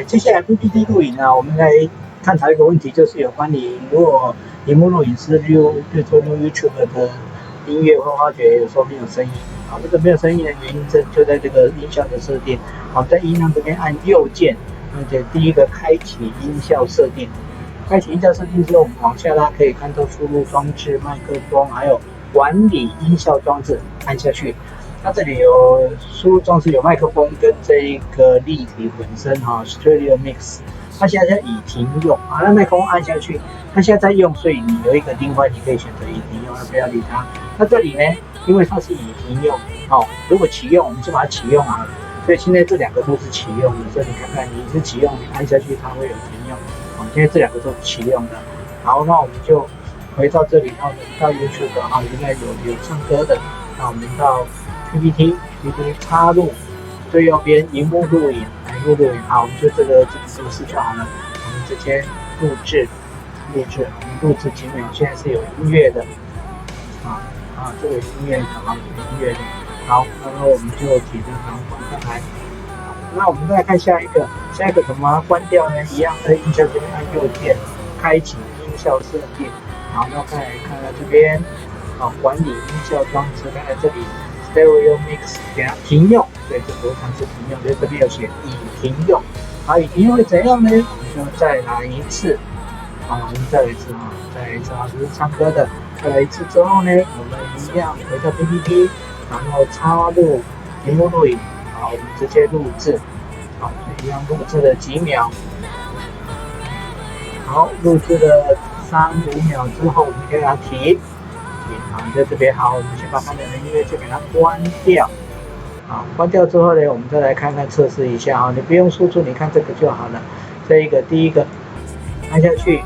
接下来 PPT 录影呢，我们来探讨一个问题，就是有关于如果荧幕录影是对做YouTube 的音乐会发觉有时候没有声音，这个没有声音的原因就在这个音效的设定。在音量这边按右键，第一个开启音效设定。开启音效设定之后，我们往下拉可以看到输入装置、麦克风，还有管理音效装置，按下去。它这里有输入装置，有麦克风跟这一个立体混声Stereo Mix。它现在已停用，那麦克风按下去，它现在在用，所以你有一个另外你可以选择已停用，不要理它。那这里呢，因为它是已停用，如果启用，我们就把它启用好了。所以现在这两个都是启用的，所以你看看你是启用，你按下去它会有停用。现在这两个都是启用的。好，那我们就回到这里，那我们到 YouTube 应该有唱歌的，那我们到 PPT 插入最右边荧幕录影，好，我们就这个模式就好了。我们直接录制，我们录制几秒，现在是有音乐的，这个音乐的，有音乐的。好，然后我们就提着它放上来。那我们再来看下一个怎么关掉呢？一样在音效这边按右键，开启音效设定。好，那再来看看这边，管理音效装置，看看这里 Stereo Mix 给它停用，对，这个它是停用，所以这边有写已停用。好，已停用会怎样呢？我们就再来一次。我们再来一次这是唱歌的。再来一次之后呢，我们一样回到 PPT， 然后插入荧幕录影。好，我们直接录制，一样录制了几秒。好，录制了3-5秒之后，我们可以把它停。好，在这边好，我们先把刚才的音乐就给它关掉。关掉之后呢，我们再来看看测试一下你不用输出，你看这个就好了。第一个按下去，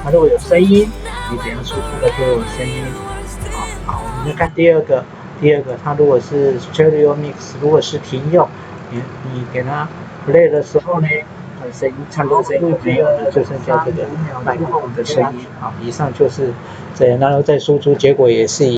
它如果有声音，你怎样输出的就有声音。好，我们再看第二个，它如果是 Stereo Mix， 如果是停用，你给它 play 的时候呢，声音唱歌声音没有了，就剩下这个麦克风的声音。好，以上就是这样，然后再输出，结果也是一样。